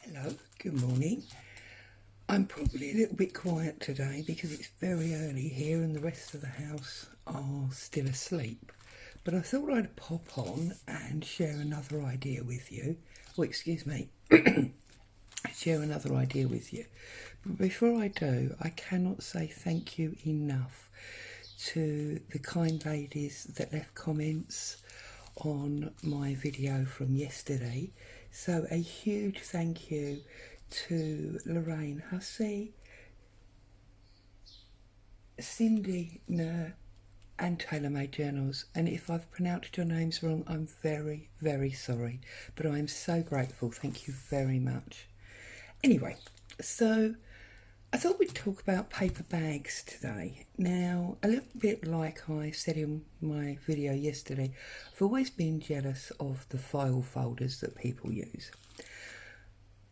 Hello, good morning. I'm probably a little bit quiet today because it's very early here and the rest of the house are still asleep. But I thought I'd pop on and share another idea with you. Oh, excuse me. Share another idea with you. But before I do, I cannot say thank you enough to the kind ladies that left comments on my video from yesterday. So a huge thank you to Lorraine Hussey, Cindy Nur and Taylor Made Journals. And if I've pronounced your names wrong, I'm very, very sorry. But I'm so grateful. Thank you very much. Anyway, so I thought we'd talk about paper bags today. Now, a little bit like I said in my video yesterday, I've always been jealous of the file folders that people use.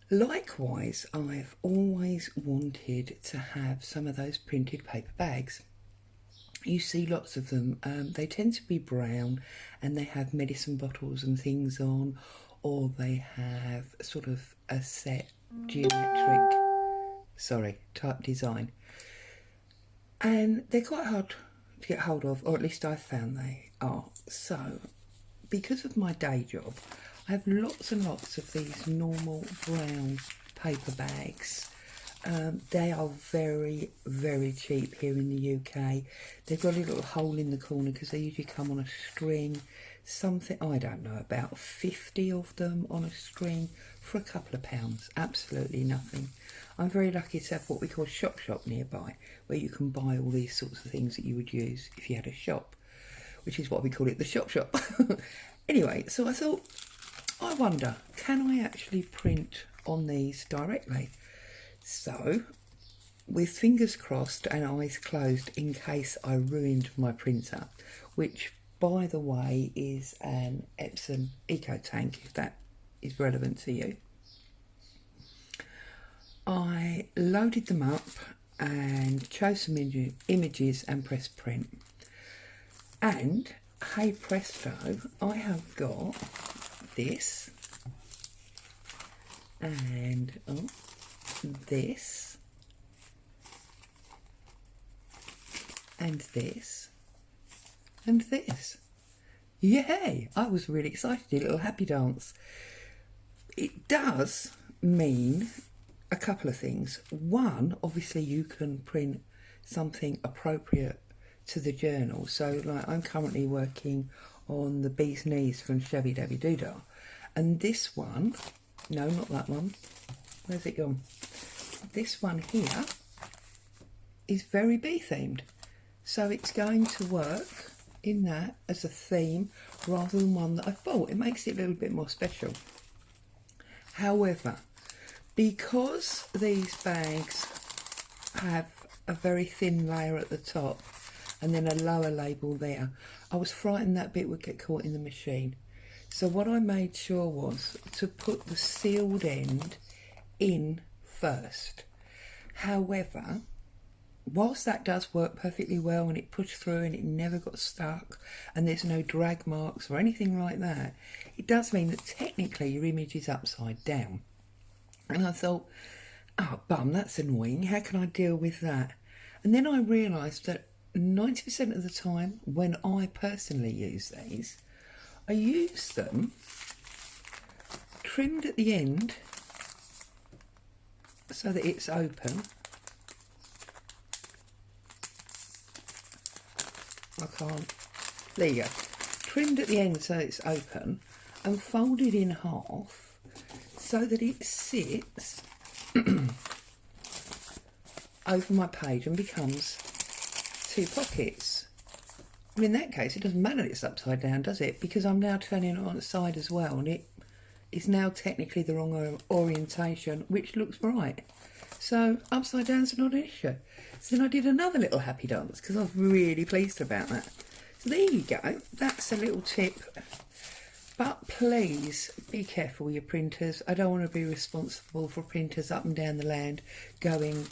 Likewise, I've always wanted to have some of those printed paper bags. You see lots of them. They tend to be brown and they have medicine bottles and things on, or they have sort of a set geometric type design, and they're quite hard to get hold of, or at least I've found they are. So because of my day job, I have lots and lots of these normal brown paper bags. They are very, very cheap here in the UK. They've got a little hole in the corner because they usually come on a string. Something, I don't know, about 50 of them on a string for a couple of pounds. Absolutely nothing. I'm very lucky to have what we call a shop nearby, where you can buy all these sorts of things that you would use if you had a shop, which is what we call it, the shop. Anyway, so I thought, I wonder, can I actually print on these directly? So, with fingers crossed and eyes closed in case I ruined my printer, which by the way is an Epson Eco Tank, if that is relevant to you. I loaded them up and chose some images and pressed print. And hey presto, I have got this and this and this and this. Yay! I was really excited, a little happy dance. It does mean a couple of things. One, obviously you can print something appropriate to the journal. So like I'm currently working on the bee's knees from Shabby Dabby Doodah. And this one, no, not that one. Where's it gone? This one here is very bee themed. So it's going to work in that as a theme rather than one that I've bought. It makes it a little bit more special. However, because these bags have a very thin layer at the top and then a lower label there, I was frightened that bit would get caught in the machine. So what I made sure was to put the sealed end in first. However, whilst that does work perfectly well and it pushed through and it never got stuck and there's no drag marks or anything like that, it does mean that technically your image is upside down. And I thought, oh bum, that's annoying, how can I deal with that? And then I realised that 90% of the time when I personally use these, I use them trimmed at the end so that it's open. I can't, there you go. Trimmed at the end so it's open and folded in half so that it sits over my page and becomes two pockets. Well, in that case, it doesn't matter it's upside down, does it? Because I'm now turning it on its side as well, and it is now technically the wrong orientation, which looks right. So upside down's not an issue. So then I did another little happy dance because I was really pleased about that. So there you go. That's a little tip. But please be careful with your printers. I don't want to be responsible for printers up and down the land going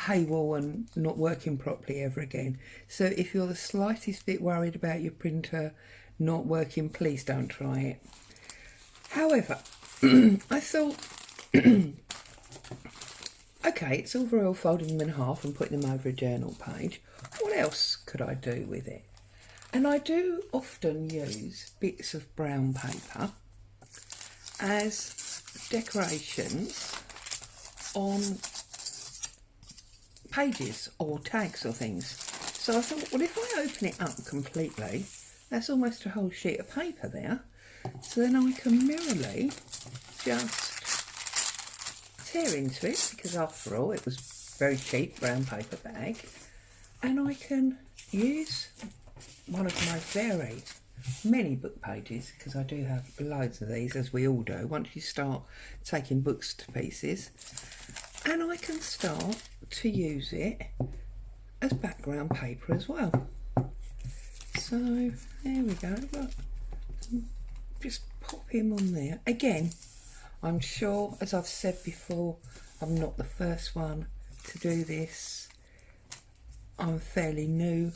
haywire and not working properly ever again. So if you're the slightest bit worried about your printer not working, please don't try it. However, I thought Okay, it's all very well folding them in half and putting them over a journal page. What else could I do with it? And I do often use bits of brown paper as decorations on pages or tags or things. So I thought, well, if I open it up completely, that's almost a whole sheet of paper there. So then I can merrily just tear into it, because after all it was very cheap brown paper bag, and I can use one of my very many book pages, because I do have loads of these, as we all do once you start taking books to pieces, and I can start to use it as background paper as well. So there we go, look, just pop him on there. Again, I'm sure, as I've said before, I'm not the first one to do this. I'm fairly new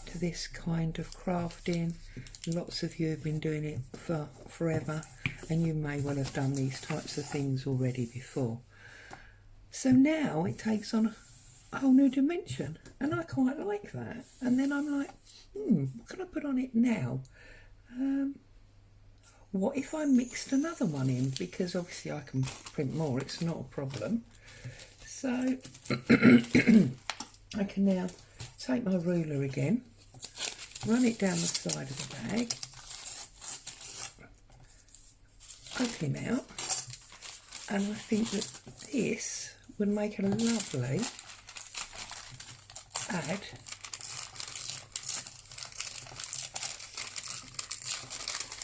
to this kind of crafting. Lots of you have been doing it for forever, and you may well have done these types of things already before. So now it takes on a whole new dimension, and I quite like that. And then I'm like, what can I put on it now? What if I mixed another one in? Because obviously I can print more, it's not a problem. So I can now take my ruler again, run it down the side of the bag, open him out, and I think that this would make a lovely add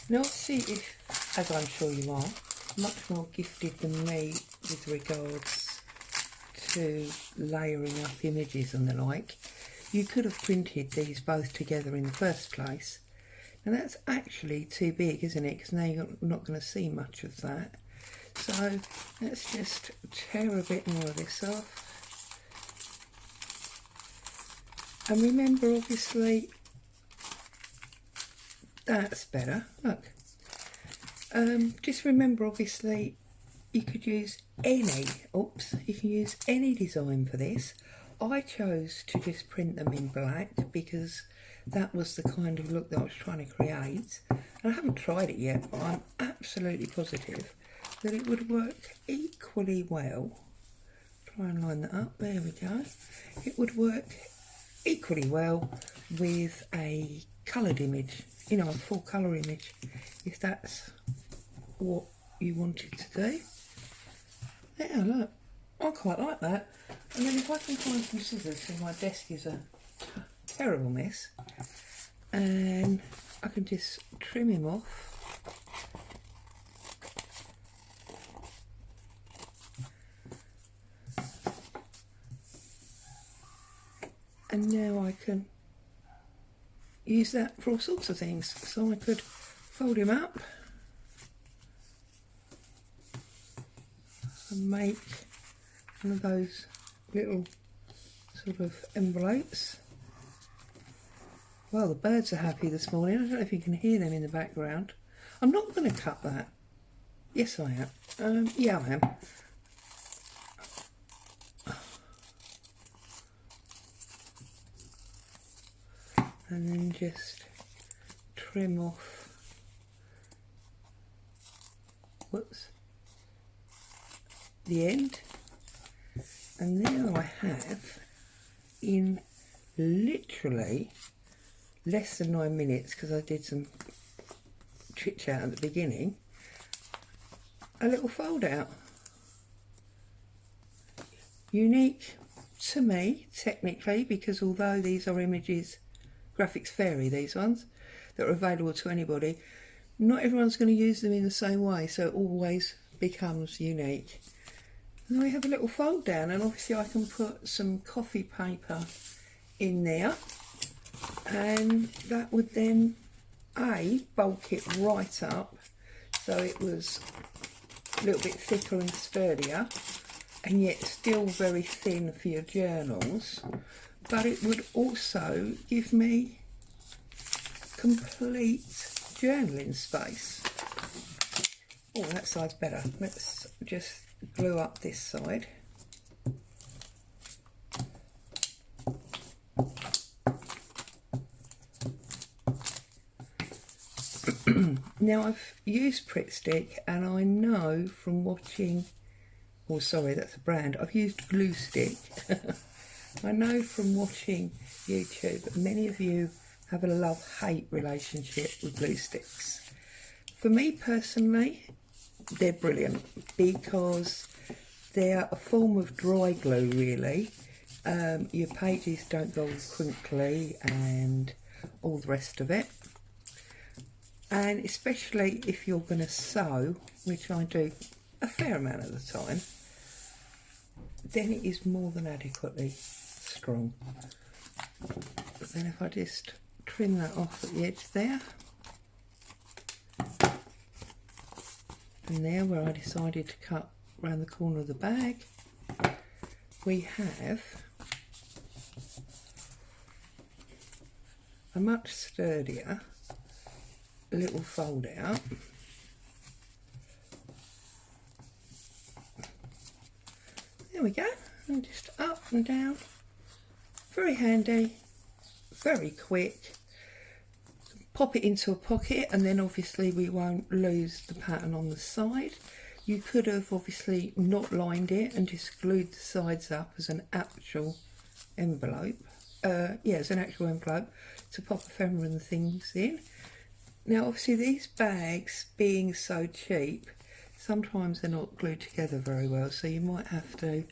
Now see if, as I'm sure you are, much more gifted than me with regards to layering up images and the like, you could have printed these both together in the first place. Now that's actually too big, isn't it? Because now you're not going to see much of that. So let's just tear a bit more of this off. And remember, obviously, that's better. Look. Just remember, obviously, you could use any, you can use any design for this. I chose to just print them in black because that was the kind of look that I was trying to create. And I haven't tried it yet, but I'm absolutely positive that it would work equally well. Try and line that up, there we go. It would work equally well with a coloured image, you know, a full colour image, if that's what you wanted to do. Yeah, look, I quite like that. And then if I can find some scissors, because my desk is a terrible mess, and I can just trim him off. And now I can use that for all sorts of things. So I could fold him up and make one of those little sort of envelopes. Well, the birds are happy this morning. I don't know if you can hear them in the background. I'm not going to cut that. Yes, I am. Yeah, I am. And then just trim off, the end. And now I have, in literally less than 9 minutes, because I did some chit chat at the beginning, a little fold out. Unique to me, technically, because although these are images, Graphics Fairy, these ones, that are available to anybody, not everyone's going to use them in the same way, so it always becomes unique. And we have a little fold down, and obviously I can put some coffee paper in there, and that would then bulk it right up so it was a little bit thicker and sturdier, and yet still very thin for your journals. But it would also give me complete journaling space. Oh, that side's better. Let's just glue up this side. Now I've used Prick Stick, and I know from watching, oh sorry, that's a brand, I've used Glue Stick. I know from watching YouTube that many of you have a love-hate relationship with glue sticks. For me personally, they're brilliant because they're a form of dry glue really. Your pages don't go crinkly and all the rest of it. And especially if you're going to sew, which I do a fair amount of the time, then it is more than adequately strong. But then if I just trim that off at the edge there, and there where I decided to cut around the corner of the bag, we have a much sturdier little fold out. There we go, and just up and down, very handy, very quick. Pop it into a pocket, and then obviously we won't lose the pattern on the side. You could have obviously not lined it and just glued the sides up as an actual envelope. As an actual envelope to pop ephemera and things in. Now obviously these bags, being so cheap, sometimes they're not glued together very well, so you might have to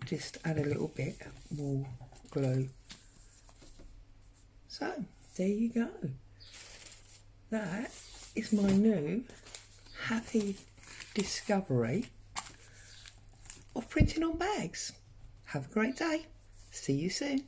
just add a little bit more glue. So there you go. That is my new happy discovery of printing on bags. Have a great day. See you soon.